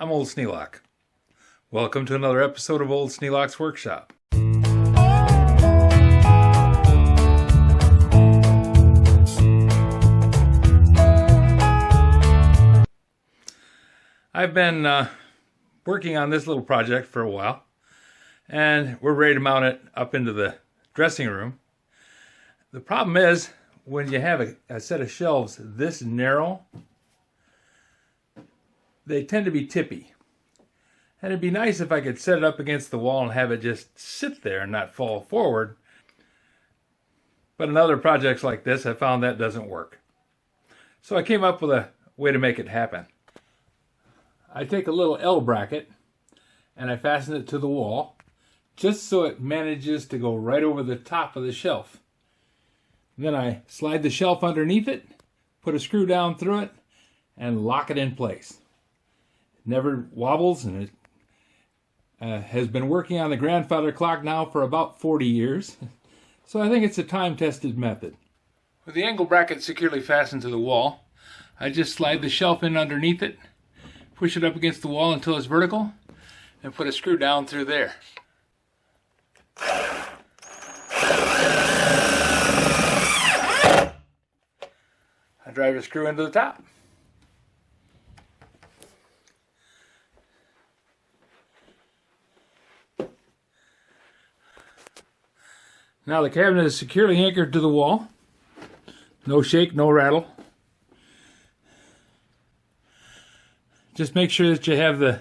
I'm Old Sneelock. Welcome to another episode of Old Sneelock's Workshop. I've been working on this little project for a while, and we're ready to mount it up into the dressing room. The problem is, when you have a set of shelves this narrow, they tend to be tippy. And it'd be nice if I could set it up against the wall and have it just sit there and not fall forward. But in other projects like this, I found that doesn't work. So I came up with a way to make it happen. I take a little L bracket and I fasten it to the wall just so it manages to go right over the top of the shelf. Then I slide the shelf underneath it, put a screw down through it, and lock it in place. It never wobbles, and it has been working on the grandfather clock now for about 40 years. So I think it's a time-tested method. With the angle bracket securely fastened to the wall, I just slide the shelf in underneath it, push it up against the wall until it's vertical, and put a screw down through there. I drive a screw into the top. Now the cabinet is securely anchored to the wall. No shake, no rattle. Just make sure that you have the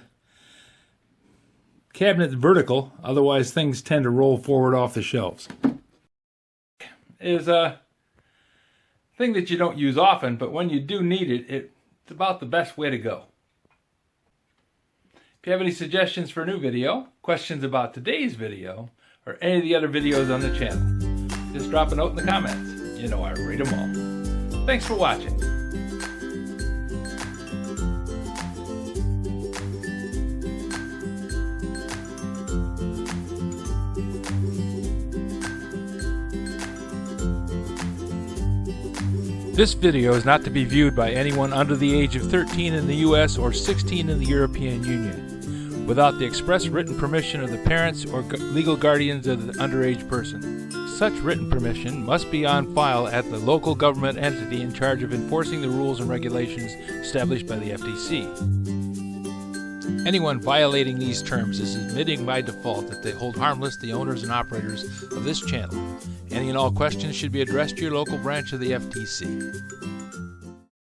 cabinet vertical, otherwise things tend to roll forward off the shelves. Is a thing that you don't use often, but when you do need it, it's about the best way to go. If you have any suggestions for a new video, questions about today's video, or any of the other videos on the channel, just drop a note in the comments. You know I read them all. Thanks for watching. This video is not to be viewed by anyone under the age of 13 in the U.S. or 16 in the European Union, without the express written permission of the parents or legal guardians of the underage person. Such written permission must be on file at the local government entity in charge of enforcing the rules and regulations established by the FTC. Anyone violating these terms is admitting by default that they hold harmless the owners and operators of this channel. Any and all questions should be addressed to your local branch of the FTC.